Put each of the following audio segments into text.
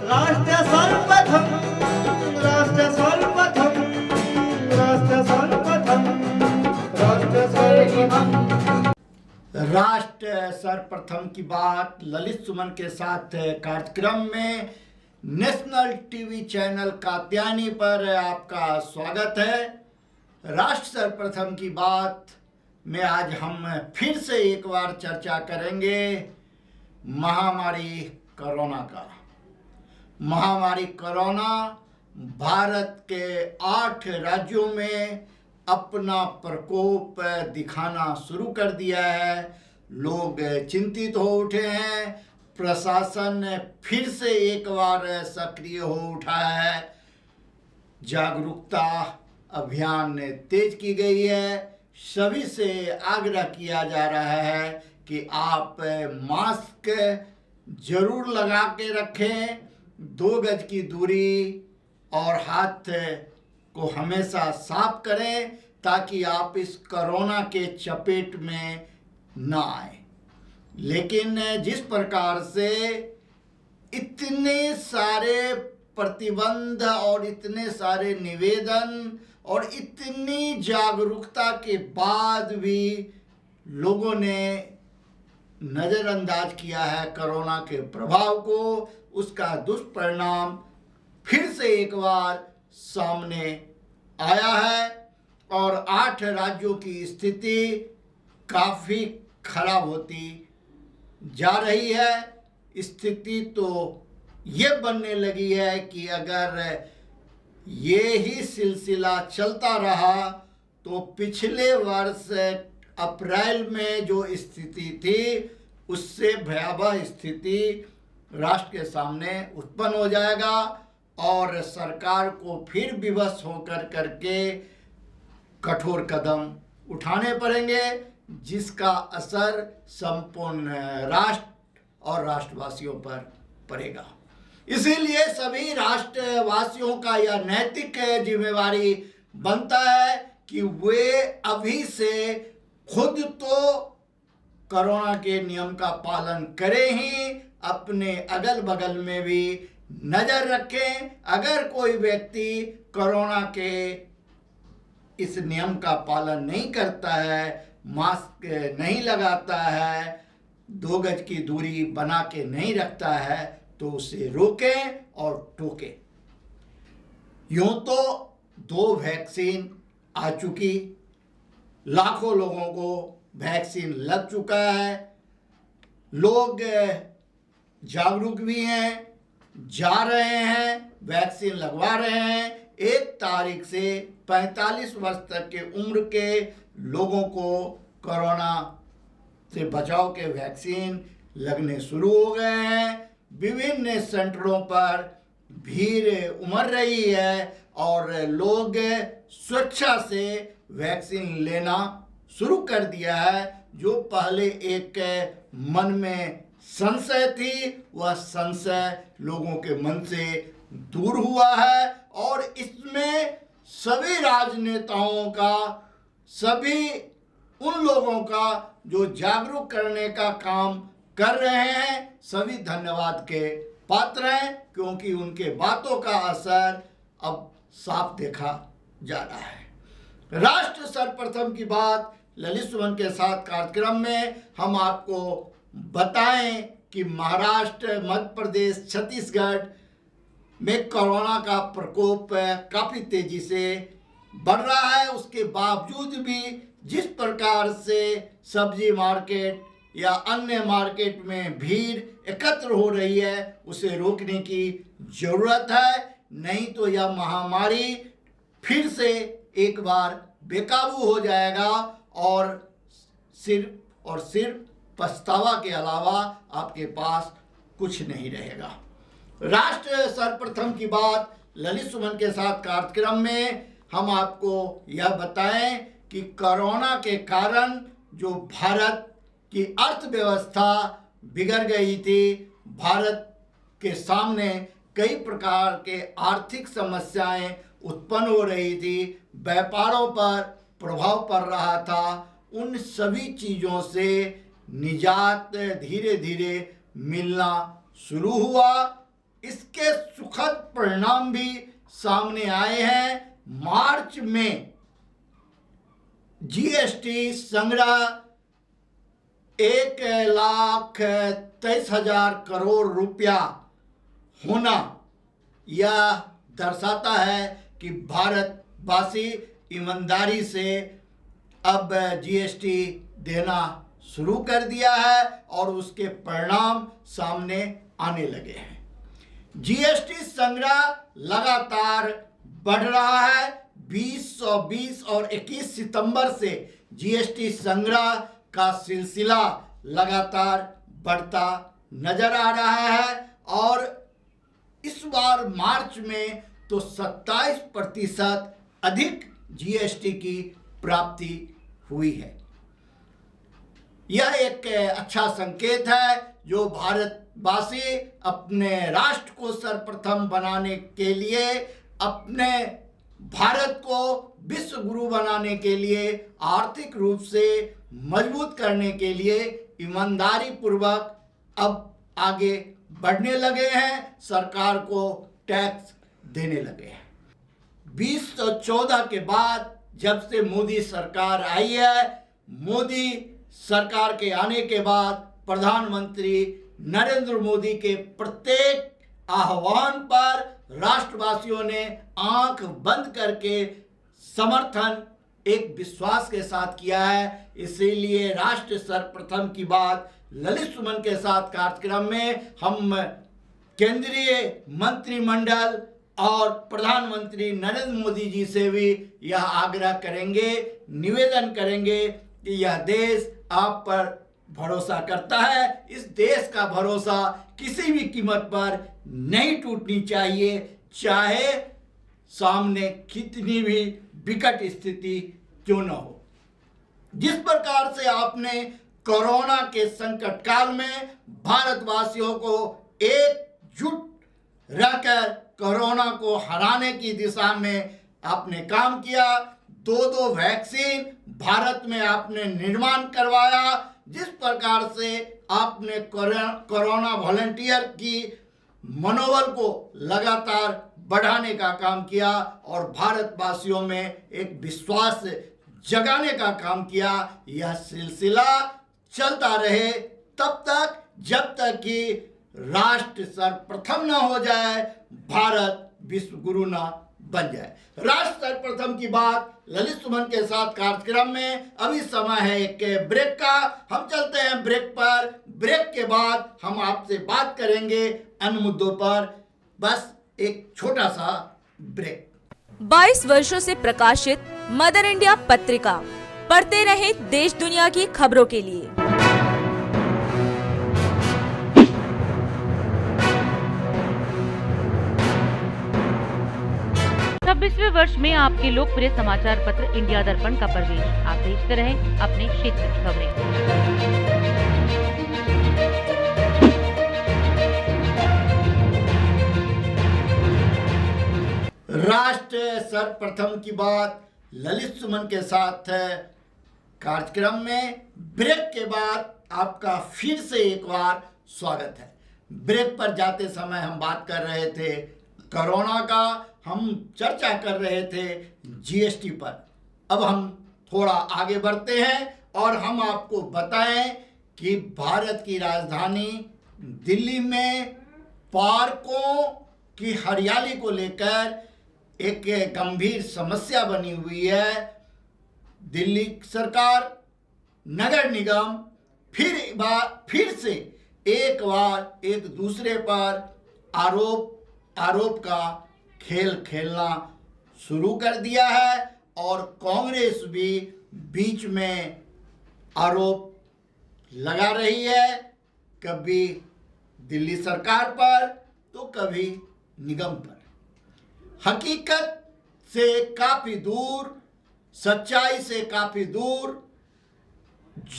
राष्ट्र सर्वप्रथम राष्ट्र सर्वप्रथम राष्ट्र सर्वप्रथम राष्ट्र सर्वप्रथम। राष्ट्र सर्वप्रथम की बात ललित सुमन के साथ कार्यक्रम में नेशनल टीवी चैनल कात्यायनी पर आपका स्वागत है। राष्ट्र सर्वप्रथम की बात में आज हम फिर से एक बार चर्चा करेंगे महामारी कोरोना का। महामारी कोरोना भारत के 8 राज्यों में अपना प्रकोप दिखाना शुरू कर दिया है। लोग चिंतित हो उठे हैं। प्रशासन फिर से एक बार सक्रिय हो उठा है। जागरूकता अभियान तेज की गई है। सभी से आग्रह किया जा रहा है कि आप मास्क जरूर लगा के रखें, 2 गज की दूरी और हाथ को हमेशा साफ करें ताकि आप इस कोरोना के चपेट में ना आए। लेकिन जिस प्रकार से इतने सारे प्रतिबंध और इतने सारे निवेदन और इतनी जागरूकता के बाद भी लोगों ने नज़रअंदाज किया है कोरोना के प्रभाव को, उसका दुष्परिणाम फिर से एक बार सामने आया है और 8 राज्यों की स्थिति काफ़ी खराब होती जा रही है। स्थिति तो ये बनने लगी है कि अगर ये ही सिलसिला चलता रहा तो पिछले वर्ष अप्रैल में जो स्थिति थी उससे भयावह स्थिति राष्ट्र के सामने उत्पन्न हो जाएगा और सरकार को फिर विवश होकर करके कठोर कदम उठाने पड़ेंगे, जिसका असर संपूर्ण राष्ट्र और राष्ट्रवासियों पर पड़ेगा। इसीलिए सभी राष्ट्रवासियों का यह नैतिक जिम्मेवारी बनता है कि वे अभी से खुद तो कोरोना के नियम का पालन करें ही, अपने अगल बगल में भी नज़र रखें। अगर कोई व्यक्ति कोरोना के इस नियम का पालन नहीं करता है, मास्क नहीं लगाता है, 2 गज की दूरी बना के नहीं रखता है, तो उसे रोकें और टोकें। यूं तो 2 वैक्सीन आ चुकी, लाखों लोगों को वैक्सीन लग चुका है। लोग जागरूक भी हैं, जा रहे हैं, वैक्सीन लगवा रहे हैं। 1 तारीख से 45 वर्ष तक के उम्र के लोगों को कोरोना से बचाव के वैक्सीन लगने शुरू हो गए हैं। विभिन्न सेंटरों पर भीड़ उमड़ रही है और लोग स्वेच्छा से वैक्सीन लेना शुरू कर दिया है। जो पहले एक मन में संशय थी, वह संशय लोगों के मन से दूर हुआ है और इसमें सभी राजनेताओं का, सभी उन लोगों का जो जागरूक करने का काम कर रहे हैं, सभी धन्यवाद के पात्र हैं, क्योंकि उनके बातों का असर अब साफ देखा जा रहा है। राष्ट्र सर्वप्रथम की बात ललित सुमन के साथ कार्यक्रम में हम आपको बताएं कि महाराष्ट्र, मध्य प्रदेश, छत्तीसगढ़ में कोरोना का प्रकोप काफ़ी तेजी से बढ़ रहा है। उसके बावजूद भी जिस प्रकार से सब्जी मार्केट या अन्य मार्केट में भीड़ एकत्र हो रही है, उसे रोकने की ज़रूरत है। नहीं तो यह महामारी फिर से एक बार बेकाबू हो जाएगा और सिर्फ पछतावा के अलावा आपके पास कुछ नहीं रहेगा। राष्ट्र सर्वप्रथम की बात ललित सुमन के साथ कार्यक्रम में हम आपको यह बताएं कि कोरोना के कारण जो भारत की अर्थव्यवस्था बिगड़ गई थी, भारत के सामने कई प्रकार के आर्थिक समस्याएं उत्पन्न हो रही थी, व्यापारों पर प्रभाव पड़ रहा था, उन सभी चीज़ों से निजात धीरे धीरे मिलना शुरू हुआ। इसके इसके सुखद परिणाम भी सामने आए हैं। मार्च में जीएसटी संग्रह 1,23,000 करोड़ रुपया होना यह दर्शाता है कि भारतवासी ईमानदारी से अब जीएसटी देना शुरू कर दिया है और उसके परिणाम सामने आने लगे हैं। जीएसटी संग्रह लगातार बढ़ रहा है। 20 और 21 सितंबर से जीएसटी संग्रह का सिलसिला लगातार बढ़ता नजर आ रहा है और इस बार मार्च में तो 27% अधिक जीएसटी की प्राप्ति हुई है। यह एक अच्छा संकेत है जो भारतवासी अपने राष्ट्र को सर्वप्रथम बनाने के लिए, अपने भारत को विश्व गुरु बनाने के लिए, आर्थिक रूप से मजबूत करने के लिए ईमानदारी पूर्वक अब आगे बढ़ने लगे हैं, सरकार को टैक्स देने लगे हैं। 2014 के बाद जब से मोदी सरकार आई है, मोदी सरकार के आने के बाद प्रधानमंत्री नरेंद्र मोदी के प्रत्येक आह्वान पर राष्ट्रवासियों ने आंख बंद करके समर्थन एक विश्वास के साथ किया है। इसीलिए राष्ट्र सर्वप्रथम की बात ललित सुमन के साथ कार्यक्रम में हम केंद्रीय मंत्रिमंडल और प्रधानमंत्री नरेंद्र मोदी जी से भी यह आग्रह करेंगे, निवेदन करेंगे कि यह देश आप पर भरोसा करता है। इस देश का भरोसा किसी भी कीमत पर नहीं टूटनी चाहिए, चाहे सामने कितनी भी विकट स्थिति क्यों न हो। जिस प्रकार से आपने कोरोना के संकट काल में भारतवासियों को एकजुट रहकर कोरोना को हराने की दिशा में आपने काम किया, 2 वैक्सीन भारत में आपने निर्माण करवाया, जिस प्रकार से आपने कोरोना वॉलंटियर की मनोबल को लगातार बढ़ाने का काम किया और भारतवासियों में एक विश्वास जगाने का काम किया, यह सिलसिला चलता रहे तब तक जब तक कि राष्ट्र सर्वप्रथम न हो जाए, भारत विश्व गुरु न बन जाए। राष्ट्र सर्वप्रथम की बात ललित सुमन के साथ कार्यक्रम में अभी समय है एक ब्रेक का। हम चलते हैं ब्रेक पर। ब्रेक के बाद हम आपसे बात करेंगे अन्य मुद्दों पर। बस एक छोटा सा ब्रेक। 22 वर्षों से प्रकाशित मदर इंडिया पत्रिका, पढ़ते रहे देश दुनिया की खबरों के लिए। 26वें वर्ष में आपके लोकप्रिय समाचार पत्र इंडिया दर्पण का प्रवेश। आप देखते रहे अपने क्षेत्र की खबरें। राष्ट्र सर्वप्रथम की बात ललित सुमन के साथ कार्यक्रम में ब्रेक के बाद आपका फिर से एक बार स्वागत है। ब्रेक पर जाते समय हम बात कर रहे थे कोरोना का, हम चर्चा कर रहे थे जीएसटी पर। अब हम थोड़ा आगे बढ़ते हैं और हम आपको बताएं कि भारत की राजधानी दिल्ली में पार्कों की हरियाली को लेकर एक गंभीर समस्या बनी हुई है। दिल्ली सरकार, नगर निगम फिर से एक बार एक दूसरे पर आरोप का खेल खेलना शुरू कर दिया है और कांग्रेस भी बीच में आरोप लगा रही है, कभी दिल्ली सरकार पर तो कभी निगम पर। हकीकत से काफी दूर, सच्चाई से काफी दूर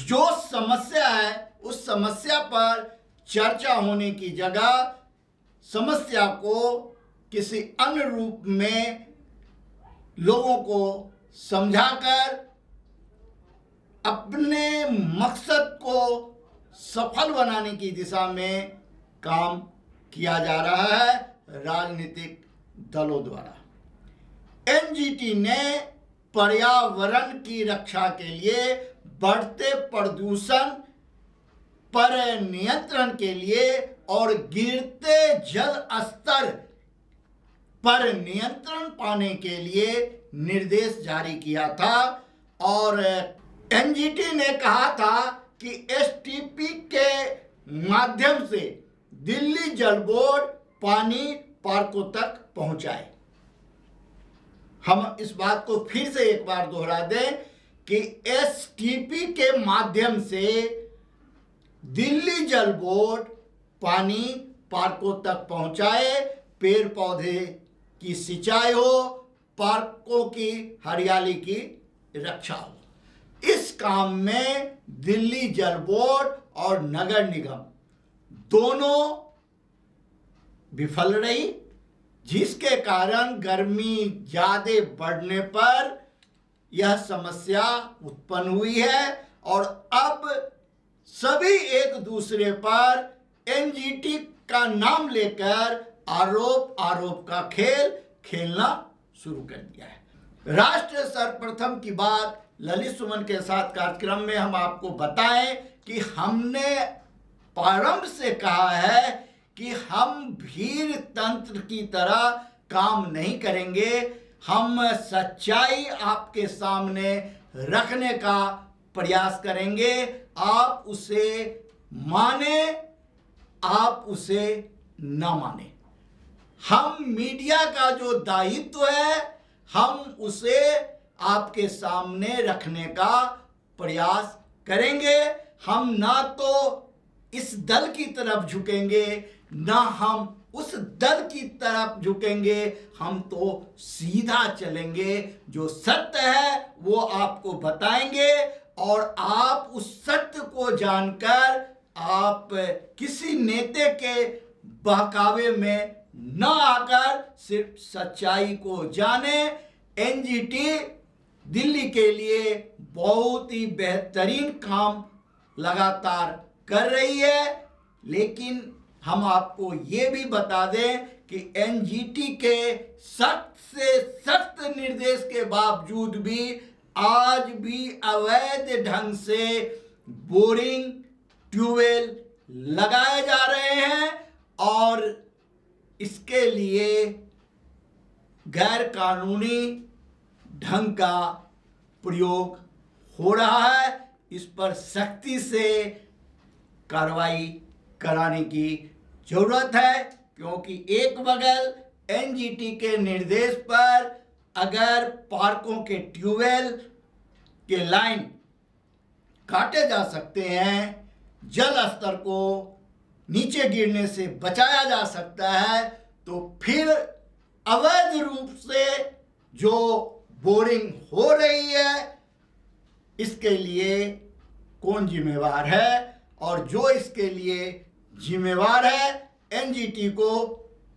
जो समस्या है उस समस्या पर चर्चा होने की जगह समस्या को किसी अन्य रूप में लोगों को समझाकर अपने मकसद को सफल बनाने की दिशा में काम किया जा रहा है। राजनीतिक दलों द्वारा। एनजीटी ने पर्यावरण की रक्षा के लिए बढ़ते प्रदूषण पर नियंत्रण के लिए और गिरते जल स्तर पर नियंत्रण पाने के लिए निर्देश जारी किया था और एनजीटी ने कहा था कि एसटीपी के माध्यम से दिल्ली जल बोर्ड पानी पार्कों तक पहुंचाए। हम इस बात को फिर से एक बार दोहरा दें कि एसटीपी के माध्यम से दिल्ली जल बोर्ड पानी पार्कों तक पहुंचाए, पेड़ पौधे की सिंचाई हो, पार्कों की हरियाली की रक्षा हो। इस काम में दिल्ली जल बोर्ड और नगर निगम दोनों विफल रही, जिसके कारण गर्मी ज्यादा बढ़ने पर यह समस्या उत्पन्न हुई है और अब सभी एक दूसरे पर एनजीटी का नाम लेकर आरोप का खेल खेलना शुरू कर दिया है। राष्ट्र सर्वप्रथम की बात ललित सुमन के साथ कार्यक्रम में हम आपको बताएं कि हमने प्रारंभ से कहा है कि हम भीड़ तंत्र की तरह काम नहीं करेंगे। हम सच्चाई आपके सामने रखने का प्रयास करेंगे। आप उसे माने, आप उसे ना माने, हम मीडिया का जो दायित्व है हम उसे आपके सामने रखने का प्रयास करेंगे। हम ना तो इस दल की तरफ झुकेंगे, ना हम उस दल की तरफ झुकेंगे, हम तो सीधा चलेंगे। जो सत्य है वो आपको बताएंगे और आप उस सत्य को जानकर आप किसी नेता के बहकावे में न आकर सिर्फ सच्चाई को जाने। एनजीटी दिल्ली के लिए बहुत ही बेहतरीन काम लगातार कर रही है, लेकिन हम आपको ये भी बता दें कि एनजीटी के सख्त से सख्त निर्देश के बावजूद भी आज भी अवैध ढंग से बोरिंग ट्यूबवेल लगाए जा रहे हैं और इसके लिए गैर कानूनी ढंग का प्रयोग हो रहा है। इस पर सख्ती से कार्रवाई कराने की जरूरत है, क्योंकि एक बगल एनजीटी के निर्देश पर अगर पार्कों के ट्यूबवेल के लाइन काटे जा सकते हैं, जल स्तर को नीचे गिरने से बचाया जा सकता है, तो फिर अवैध रूप से जो बोरिंग हो रही है इसके लिए कौन जिम्मेवार है? और जो इसके लिए जिम्मेवार है एनजीटी को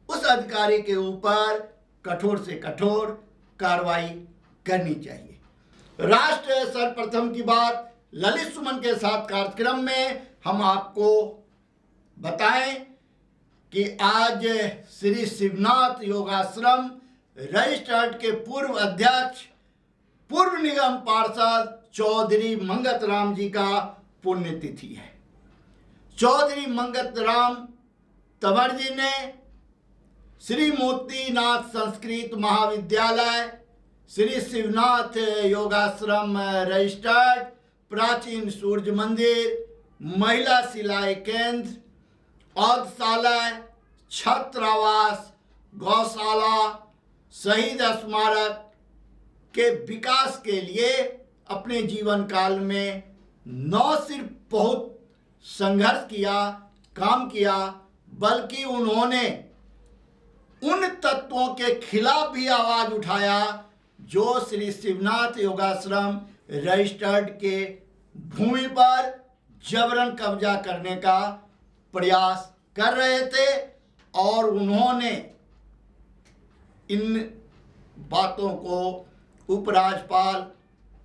उस अधिकारी के ऊपर कठोर से कठोर कार्रवाई करनी चाहिए। राष्ट्र सर्वप्रथम की बात ललित सुमन के साथ कार्यक्रम में हम आपको बताएं कि आज श्री शिवनाथ योगाश्रम रजिस्टर्ड के पूर्व अध्यक्ष पूर्व निगम पार्षद चौधरी मंगत राम जी का पुण्यतिथि है। चौधरी मंगत राम तंवर जी ने श्री मोतीनाथ संस्कृत महाविद्यालय, श्री शिवनाथ योगाश्रम रजिस्टर्ड, प्राचीन सूर्य मंदिर, महिला सिलाई केंद्र, औषधालय, छात्रावास, गौशाला, शहीद स्मारक के विकास के लिए अपने जीवन काल में न सिर्फ बहुत संघर्ष किया, काम किया, बल्कि उन्होंने उन तत्वों के खिलाफ भी आवाज उठाया जो श्री शिवनाथ योगाश्रम रजिस्टर्ड के भूमि पर जबरन कब्जा करने का प्रयास कर रहे थे और उन्होंने इन बातों को उपराज्यपाल,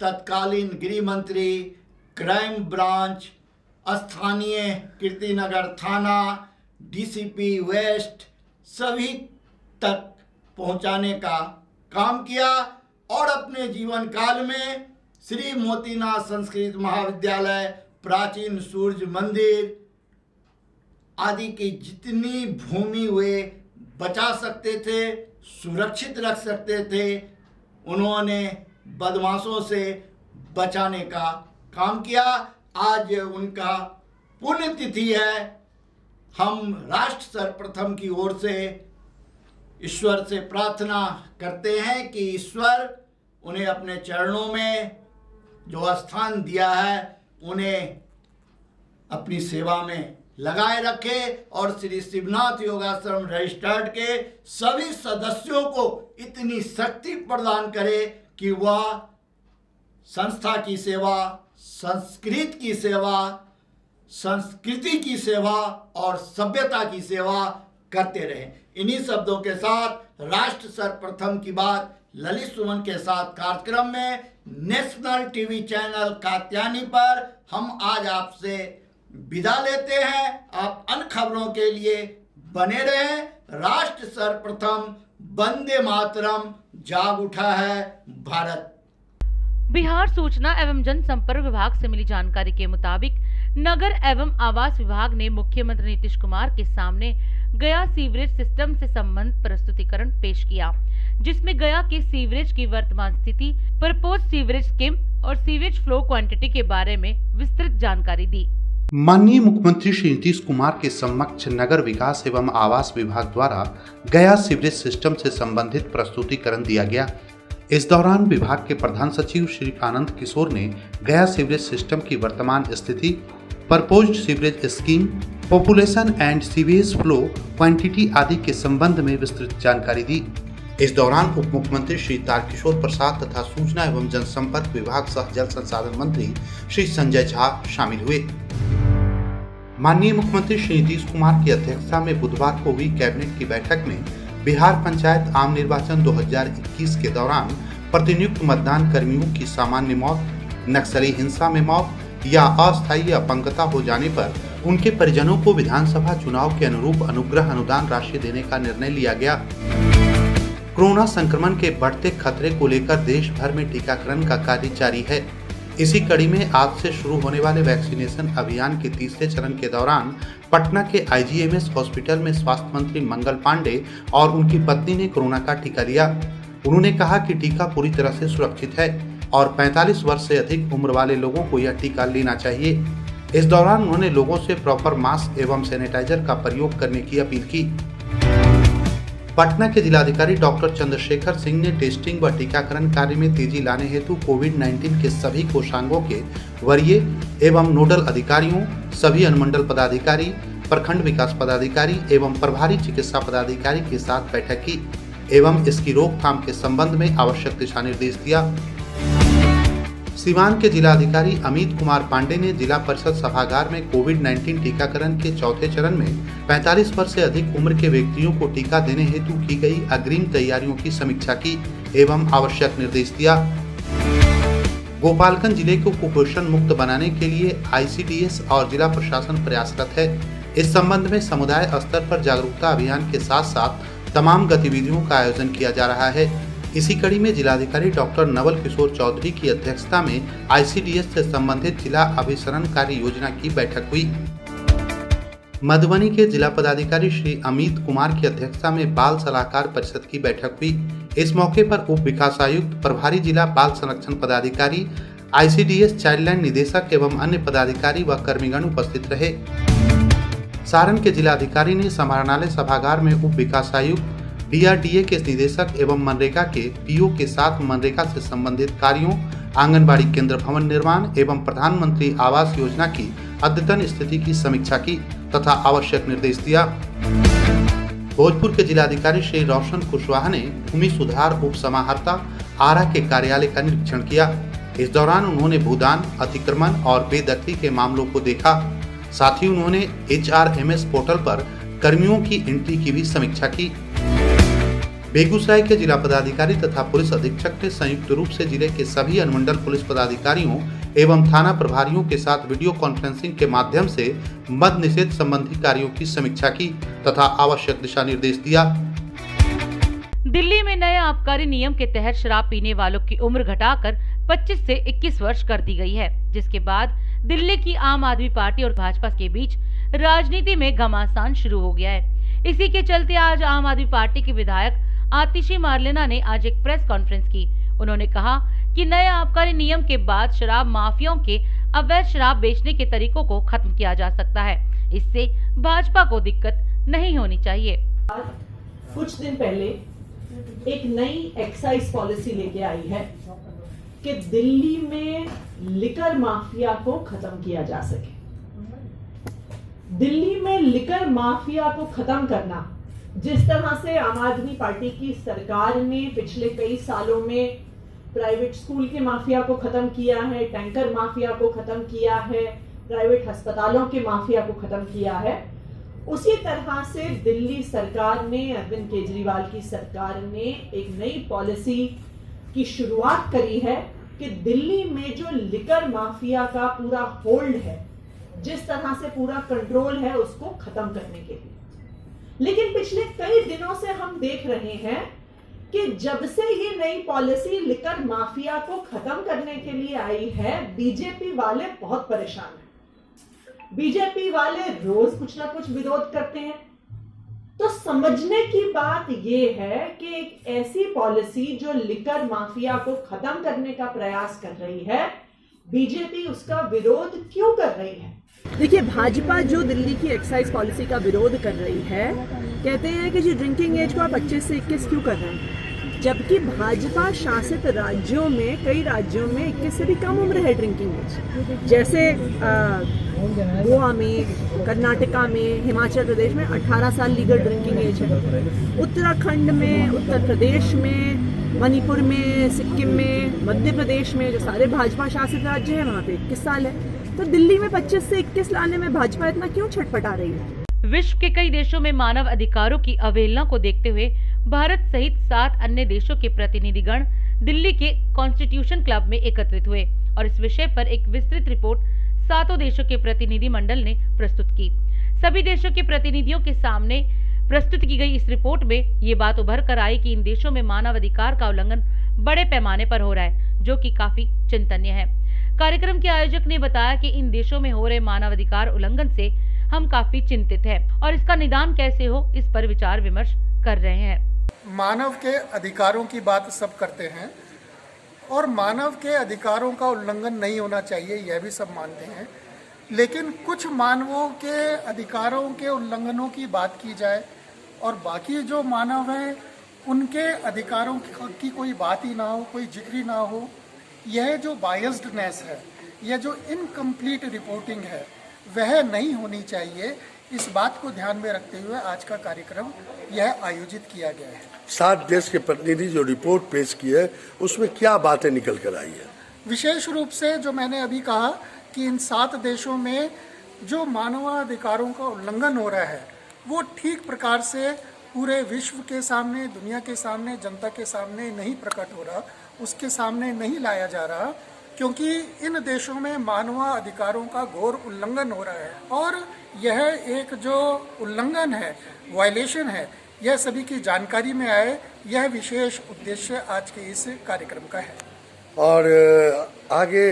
तत्कालीन गृह मंत्री, क्राइम ब्रांच, स्थानीय कीर्तिनगर थाना, डीसीपी वेस्ट सभी तक पहुंचाने का काम किया और अपने जीवन काल में श्री मोतीनाथ संस्कृत महाविद्यालय, प्राचीन सूर्य मंदिर आदि की जितनी भूमि वे बचा सकते थे, सुरक्षित रख सकते थे, उन्होंने बदमाशों से बचाने का काम किया। आज उनका पुण्यतिथि है। हम राष्ट्र सर्वप्रथम की ओर से ईश्वर से प्रार्थना करते हैं कि ईश्वर उन्हें अपने चरणों में जो स्थान दिया है उन्हें अपनी सेवा में लगाए रखे और श्री शिवनाथ योगाश्रम रजिस्टर्ड के सभी सदस्यों को इतनी शक्ति प्रदान करे कि वह संस्था की सेवा, संस्कृत की सेवा, संस्कृति की सेवा और सभ्यता की सेवा करते रहें। इन्हीं शब्दों के साथ राष्ट्र सर्वप्रथम की बात ललित सुमन के साथ कार्यक्रम में नेशनल टीवी चैनल कात्यायनी पर हम आज आपसे विदा लेते हैं। आप अन्य खबरों के लिए बने रहें। राष्ट्र सर्वप्रथम, वंदे मातरम, जाग उठा है भारत। बिहार सूचना एवं जनसंपर्क विभाग से मिली जानकारी के मुताबिक नगर एवं आवास विभाग ने मुख्यमंत्री नीतीश कुमार के सामने गया सीवरेज सिस्टम से संबंधित प्रस्तुतिकरण पेश किया, जिसमें गया के सीवरेज की वर्तमान स्थिति, प्रपोज सीवरेज स्कीम और सीवेज फ्लो क्वांटिटी के बारे में विस्तृत जानकारी दी। माननीय मुख्यमंत्री श्री नीतीश कुमार के समक्ष नगर विकास एवं आवास विभाग द्वारा गया सीवरेज सिस्टम से संबंधित प्रस्तुतिकरण दिया गया। इस दौरान विभाग के प्रधान सचिव श्री आनंद किशोर ने गया सीवरेज सिस्टम की वर्तमान स्थिति, proposed sewerage scheme, population and sewage flow quantity आदि के संबंध में विस्तृत जानकारी दी। इस दौरान उप मुख्यमंत्री श्री तारकिशोर प्रसाद तथा सूचना एवं जनसंपर्क विभाग सह जल संसाधन मंत्री श्री संजय झा शामिल हुए। माननीय मुख्यमंत्री श्री नीतीश कुमार की अध्यक्षता में बुधवार को हुई कैबिनेट की बैठक में बिहार पंचायत आम निर्वाचन 2021 के दौरान प्रतिनियुक्त मतदान कर्मियों की सामान्य मौत, नक्सली हिंसा में मौत या अस्थायी अपंगता हो जाने पर उनके परिजनों को विधानसभा चुनाव के अनुरूप अनुग्रह अनुदान राशि देने का निर्णय लिया गया। कोरोना संक्रमण के बढ़ते खतरे को लेकर देश भर में टीकाकरण का कार्य जारी है। इसी कड़ी में आज से शुरू होने वाले वैक्सीनेशन अभियान के तीसरे चरण के दौरान पटना के IGMS हॉस्पिटल में स्वास्थ्य मंत्री मंगल पांडे और उनकी पत्नी ने कोरोना का टीका लिया। उन्होंने कहा कि टीका पूरी तरह से सुरक्षित है और 45 वर्ष से अधिक उम्र वाले लोगों को यह टीका लेना चाहिए। इस दौरान उन्होंने लोगों से प्रॉपर मास्क एवं सैनिटाइजर का प्रयोग करने की अपील की। पटना के जिलाधिकारी डॉक्टर चंद्रशेखर सिंह ने टेस्टिंग व टीकाकरण कार्य में तेजी लाने हेतु कोविड-19 के सभी कोषांगों के वरीय एवं नोडल अधिकारियों, सभी अनुमंडल पदाधिकारी, प्रखंड विकास पदाधिकारी एवं प्रभारी चिकित्सा पदाधिकारी के साथ बैठक की एवं इसकी रोकथाम के संबंध में आवश्यक दिशा निर्देश दिया। सीवान के जिलाधिकारी अमित कुमार पांडे ने जिला परिषद सभागार में कोविड-19 टीकाकरण के चौथे चरण में 45 वर्ष से अधिक उम्र के व्यक्तियों को टीका देने हेतु की गई अग्रिम तैयारियों की समीक्षा की एवं आवश्यक निर्देश दिया। गोपालगंज जिले को कुपोषण मुक्त बनाने के लिए ICDS और जिला प्रशासन प्रयासरत है। इस संबंध में समुदाय स्तर पर जागरूकता अभियान के साथ साथ तमाम गतिविधियों का आयोजन किया जा रहा है। इसी कड़ी में जिलाधिकारी डॉक्टर नवल किशोर चौधरी की अध्यक्षता में ICDS से संबंधित जिला अभिसरण कार्य योजना की बैठक हुई। मधुबनी के जिला पदाधिकारी श्री अमित कुमार की अध्यक्षता में बाल सलाहकार परिषद की बैठक हुई। इस मौके पर उप विकास आयुक्त, प्रभारी जिला बाल संरक्षण पदाधिकारी, ICDS चाइल्डलाइन निदेशक एवं अन्य पदाधिकारी व कर्मीगण उपस्थित रहे। सारण के जिलाधिकारी ने समाहरणालय सभागार में उप विकास आयुक्त, DRDA के निदेशक एवं मनरेगा के PO के साथ मनरेगा से संबंधित कार्यों, आंगनबाड़ी केंद्र भवन निर्माण एवं प्रधानमंत्री आवास योजना की अद्यतन स्थिति की समीक्षा की तथा आवश्यक निर्देश दिया। भोजपुर के जिलाधिकारी श्री रोशन कुशवाहा ने भूमि सुधार उप समाहर्ता आरा के कार्यालय का निरीक्षण किया। इस दौरान उन्होंने भूदान, अतिक्रमण और बेदखली के मामलों को देखा। साथ ही उन्होंने HRMS पोर्टल पर कर्मियों की एंट्री की भी समीक्षा की। बेगूसराय के जिला पदाधिकारी तथा पुलिस अधीक्षक ने संयुक्त रूप से जिले के सभी अनुमंडल पुलिस पदाधिकारियों एवं थाना प्रभारियों के साथ वीडियो कॉन्फ्रेंसिंग के माध्यम से मद्य निषेध संबंधी कार्यों की समीक्षा की तथा आवश्यक दिशा निर्देश दिया। दिल्ली में नए आबकारी नियम के तहत शराब पीने वालों की उम्र घटाकर 25 से 21 वर्ष कर दी गई है, जिसके बाद दिल्ली की आम आदमी पार्टी और भाजपा के बीच राजनीति में घमासान शुरू हो गया है। इसी के चलते आज आम आदमी पार्टी के विधायक आतिशी मार्लेना ने आज एक प्रेस कॉन्फ्रेंस की। उन्होंने कहा कि नए आबकारी नियम के बाद शराब माफियाओं के अवैध शराब बेचने के तरीकों को खत्म किया जा सकता है। इससे भाजपा को दिक्कत नहीं होनी चाहिए। कुछ दिन पहले एक नई एक्साइज पॉलिसी लेके आई है कि दिल्ली में लिकर माफिया को खत्म किया जा सके। दिल्ली में लिकर माफिया को खत्म करना, जिस तरह से आम आदमी पार्टी की सरकार ने पिछले कई सालों में प्राइवेट स्कूल के माफिया को खत्म किया है, टैंकर माफिया को खत्म किया है, प्राइवेट अस्पतालों के माफिया को खत्म किया है, उसी तरह से दिल्ली सरकार ने, अरविंद केजरीवाल की सरकार ने एक नई पॉलिसी की शुरुआत करी है कि दिल्ली में जो लिकर माफिया का पूरा होल्ड है, जिस तरह से पूरा कंट्रोल है, उसको खत्म करने के लिए। लेकिन पिछले कई दिनों से हम देख रहे हैं कि जब से ये नई पॉलिसी लिकर माफिया को खत्म करने के लिए आई है, बीजेपी वाले बहुत परेशान हैं। बीजेपी वाले रोज कुछ ना कुछ विरोध करते हैं। तो समझने की बात यह है कि एक ऐसी पॉलिसी जो लिकर माफिया को खत्म करने का प्रयास कर रही है, बीजेपी उसका विरोध क्यों कर रही है? देखिए, भाजपा जो दिल्ली की एक्साइज पॉलिसी का विरोध कर रही है, कहते हैं कि जी ड्रिंकिंग एज को आप 25 से 21 क्यों कर रहे हैं, जबकि भाजपा शासित राज्यों में, कई राज्यों में 21 से भी कम उम्र है ड्रिंकिंग एज। जैसे गोवा में, कर्नाटका में, हिमाचल प्रदेश में 18 साल लीगल ड्रिंकिंग एज है। उत्तराखंड में, उत्तर प्रदेश में, मणिपुर में, सिक्किम में, मध्य प्रदेश में, जो सारे भाजपा शासित राज्य हैं, वहाँ पे 21 साल है। तो दिल्ली में 25 से 21 लाने में भाजपा इतना क्यों छटपटा रही है? विश्व के कई देशों में मानव अधिकारों की अवहेलना को देखते हुए भारत सहित 7 अन्य देशों के प्रतिनिधिगण दिल्ली के कॉन्स्टिट्यूशन क्लब में एकत्रित हुए और इस विषय पर एक विस्तृत रिपोर्ट 7 देशों के प्रतिनिधि मंडल ने प्रस्तुत की। सभी देशों के प्रतिनिधियों के सामने प्रस्तुत की गई इस रिपोर्ट में ये बात उभर कर आई कि इन देशों में मानव अधिकार का उल्लंघन बड़े पैमाने पर हो रहा है, जो कि काफी चिंतनीय है। कार्यक्रम के आयोजक ने बताया कि इन देशों में हो रहे मानव अधिकार उल्लंघन से हम काफी चिंतित हैं और इसका निदान कैसे हो, इस पर विचार विमर्श कर रहे हैं। मानव के अधिकारों की बात सब करते हैं और मानव के अधिकारों का उल्लंघन नहीं होना चाहिए, यह भी सब मानते हैं। लेकिन कुछ मानवों के अधिकारों के उल्लंघनों की बात की जाए और बाकी जो मानव हैं उनके अधिकारों की कोई बात ही ना हो, कोई जिक्र ही ना हो, यह जो बायस्डनेस है, यह जो इनकम्प्लीट रिपोर्टिंग है, वह नहीं होनी चाहिए। इस बात को ध्यान में रखते हुए आज का कार्यक्रम यह आयोजित किया गया है। 7 देश के प्रतिनिधि जो रिपोर्ट पेश की है, उसमें क्या बातें निकल कर आई है? विशेष रूप से जो मैंने अभी कहा कि इन 7 देशों में जो मानवाधिकारों का उल्लंघन हो रहा है, वो ठीक प्रकार से पूरे विश्व के सामने, दुनिया के सामने, जनता के सामने नहीं प्रकट हो रहा, उसके सामने नहीं लाया जा रहा, क्योंकि इन देशों में मानवाधिकारों का घोर उल्लंघन हो रहा है और यह एक जो उल्लंघन है, वायलेशन है, यह सभी की जानकारी में आए, यह विशेष उद्देश्य आज के इस कार्यक्रम का है। और आगे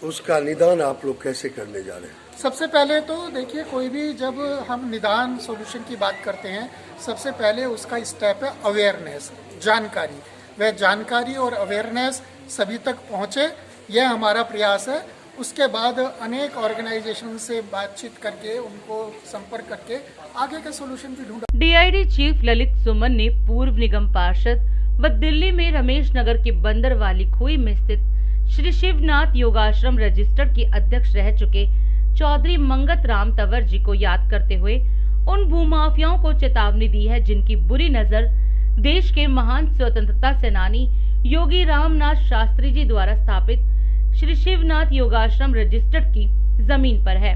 उसका निदान आप लोग कैसे करने जा रहे हैं? सबसे पहले तो देखिए, कोई भी जब हम निदान सॉल्यूशन की बात करते हैं, सबसे पहले उसका स्टेप है अवेयरनेस, जानकारी। वह जानकारी और अवेयरनेस सभी तक पहुँचे, यह हमारा प्रयास है। उसके बाद अनेक ऑर्गेनाइजेशन से बातचीत करके, उनको संपर्क करके आगे का सोल्यूशन भी ढूंढा। डीआईडी चीफ ललित सुमन ने पूर्व निगम पार्षद व दिल्ली में रमेश नगर के बंदरवाली खुई में स्थित श्री शिवनाथ योगाश्रम रजिस्टर के अध्यक्ष रह चुके चौधरी मंगत राम तंवर जी को याद करते हुए उन भूमाफियाओं को चेतावनी दी है जिनकी बुरी नजर देश के महान स्वतंत्रता सेनानी योगी रामनाथ शास्त्री जी द्वारा स्थापित श्री शिवनाथ योगाश्रम रजिस्टर्ड की जमीन पर है।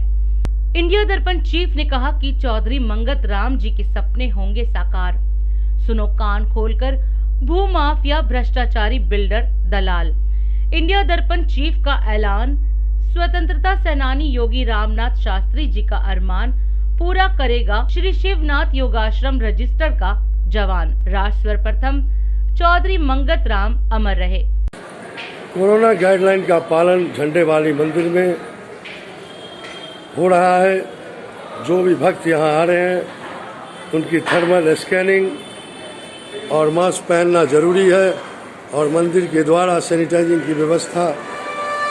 इंडिया दर्पण चीफ ने कहा कि चौधरी मंगत राम जी के सपने होंगे साकार। सुनो कान खोलकर, भूमाफिया भ्रष्टाचारी बिल्डर दलाल। इंडिया दर्पण चीफ का ऐलान, स्वतंत्रता सेनानी योगी रामनाथ शास्त्री जी का अरमान पूरा करेगा श्री शिवनाथ योगाश्रम रजिस्टर का जवान राष्ट्र प्रथम चौधरी मंगत राम अमर रहे। कोरोना गाइडलाइन का पालन झंडे वाली मंदिर में हो रहा है। जो भी भक्त यहाँ आ रहे हैं उनकी थर्मल स्कैनिंग और मास्क पहनना जरूरी है और मंदिर के द्वारा सैनिटाइजिंग की व्यवस्था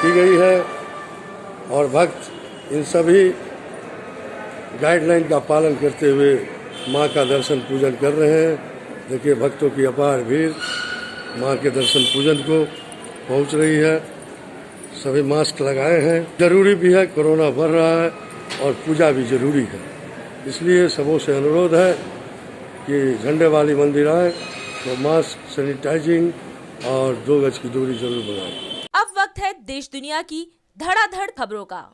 की गई है और भक्त इन सभी गाइडलाइन का पालन करते हुए मां का दर्शन पूजन कर रहे हैं। देखिए भक्तों की अपार भीड़ मां के दर्शन पूजन को पहुंच रही है। सभी मास्क लगाए हैं, जरूरी भी है, कोरोना बढ़ रहा है और पूजा भी जरूरी है। इसलिए सबों से अनुरोध है कि झंडे वाली मंदिर आए तो मास्क, सैनिटाइजिंग और 2 गज की दूरी जरूर बनाएं। अब वक्त है देश दुनिया की धड़ाधड़ खबरों का।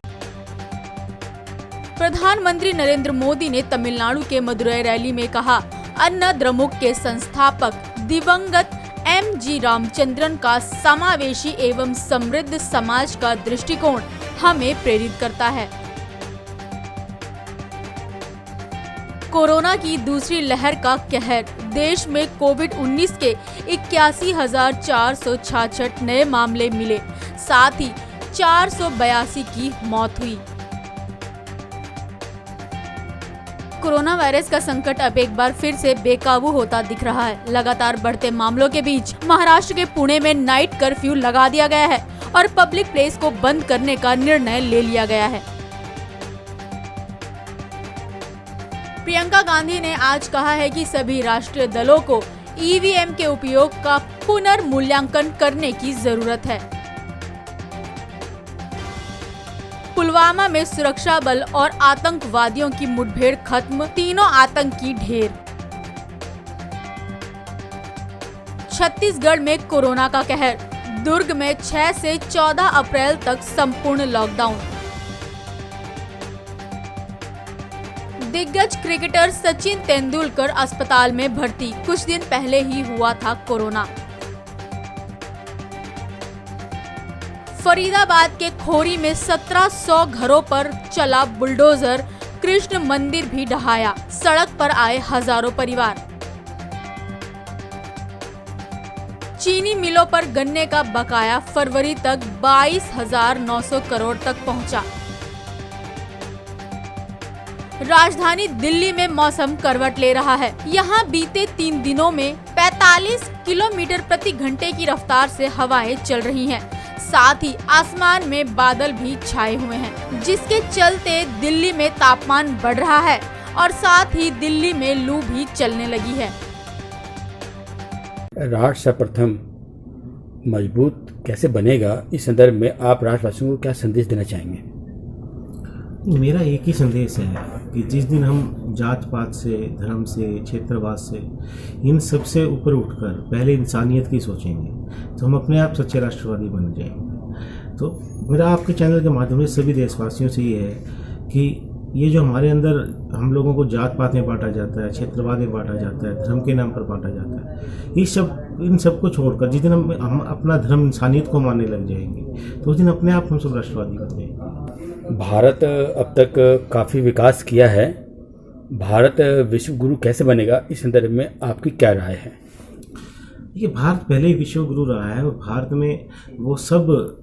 प्रधानमंत्री नरेंद्र मोदी ने तमिलनाडु के मदुरै रैली में कहा, अन्ना द्रमुक के संस्थापक दिवंगत MG रामचंद्रन का समावेशी एवं समृद्ध समाज का दृष्टिकोण हमें प्रेरित करता है। कोरोना की दूसरी लहर का कहर, देश में कोविड-19 के 81,466 नए मामले मिले, साथ ही 482 की मौत हुई। कोरोना वायरस का संकट अब एक बार फिर से बेकाबू होता दिख रहा है। लगातार बढ़ते मामलों के बीच महाराष्ट्र के पुणे में नाइट कर्फ्यू लगा दिया गया है और पब्लिक प्लेस को बंद करने का निर्णय ले लिया गया है। प्रियंका गांधी ने आज कहा है कि सभी राष्ट्रीय दलों को EVM के उपयोग का पुनर्मूल्यांकन करने की जरूरत है। पुलवामा में सुरक्षा बल और आतंकवादियों की मुठभेड़ खत्म, तीनों आतंकी ढेर। छत्तीसगढ़ में कोरोना का कहर, दुर्ग में 6 से 14 अप्रैल तक संपूर्ण लॉकडाउन। दिग्गज क्रिकेटर सचिन तेंदुलकर अस्पताल में भर्ती, कुछ दिन पहले ही हुआ था कोरोना। फरीदाबाद के खोरी में 1700 घरों पर चला बुलडोजर, कृष्ण मंदिर भी ढहाया, सड़क पर आए हजारों परिवार। चीनी मिलों पर गन्ने का बकाया फरवरी तक 22,900 करोड़ तक पहुंचा। राजधानी दिल्ली में मौसम करवट ले रहा है। यहाँ बीते 3 दिनों में 45 किलोमीटर प्रति घंटे की रफ्तार से हवाएं चल रही हैं। साथ ही आसमान में बादल भी छाए हुए हैं, जिसके चलते दिल्ली में तापमान बढ़ रहा है और साथ ही दिल्ली में लू भी चलने लगी है। राष्ट्र प्रथम मजबूत कैसे बनेगा, इस संदर्भ में आप राष्ट्रवासियों को क्या संदेश देना चाहेंगे? मेरा एक ही संदेश है कि जिस दिन हम जात पात से, धर्म से, क्षेत्रवाद से, इन सब से ऊपर उठकर पहले इंसानियत की सोचेंगे तो हम अपने आप सच्चे राष्ट्रवादी बन जाएंगे। तो मेरा आपके चैनल के माध्यम से सभी देशवासियों से ये है कि ये जो हमारे अंदर हम लोगों को जात पात में बांटा जाता है, क्षेत्रवाद में बांटा जाता है, धर्म के नाम पर बांटा जाता है, इन सब को छोड़कर जिस दिन हम अपना धर्म इंसानियत को मानने लग जाएंगे तो उस दिन अपने आप हम सब राष्ट्रवादी बन जाएंगे। भारत अब तक काफ़ी विकास किया है, भारत विश्व गुरु कैसे बनेगा, इस संदर्भ में आपकी क्या राय है? देखिए, भारत पहले ही विश्व गुरु रहा है और भारत में वो सब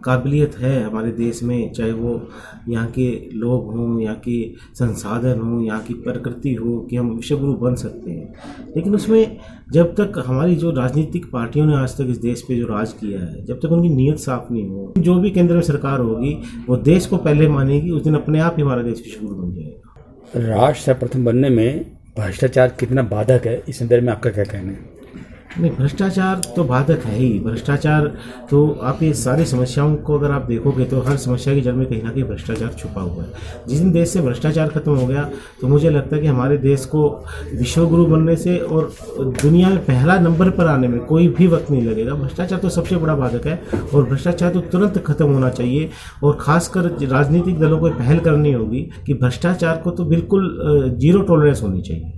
काबिलियत है हमारे देश में, चाहे वो यहाँ के लोग हों, यहाँ के संसाधन हों, यहाँ की प्रकृति हो, कि हम विश्व गुरु बन सकते हैं। लेकिन उसमें जब तक हमारी जो राजनीतिक पार्टियों ने आज तक इस देश पे जो राज किया है, जब तक उनकी नीयत साफ नहीं हो, जो भी केंद्र में सरकार होगी वो देश को पहले मानेगी, उस दिन अपने आप ही हमारा देश विश्व गुरु बन जाएगा। राष्ट्र प्रथम बनने में भ्रष्टाचार कितना बाधक है, इस संदर्भ में आपका क्या कहना है? नहीं, भ्रष्टाचार तो बाधक है ही। भ्रष्टाचार तो आप ये सारी समस्याओं को अगर आप देखोगे तो हर समस्या की जड़ में कहीं ना कहीं भ्रष्टाचार छुपा हुआ है। जिस दिन देश से भ्रष्टाचार खत्म हो गया तो मुझे लगता है कि हमारे देश को विश्व गुरु बनने से और दुनिया में पहला नंबर पर आने में कोई भी वक्त नहीं लगेगा। भ्रष्टाचार तो सबसे बड़ा बाधक है और भ्रष्टाचार तो तुरंत खत्म होना चाहिए और खासकर राजनीतिक दलों को पहल करनी होगी कि भ्रष्टाचार को तो बिल्कुल जीरो टॉलरेंस होनी चाहिए।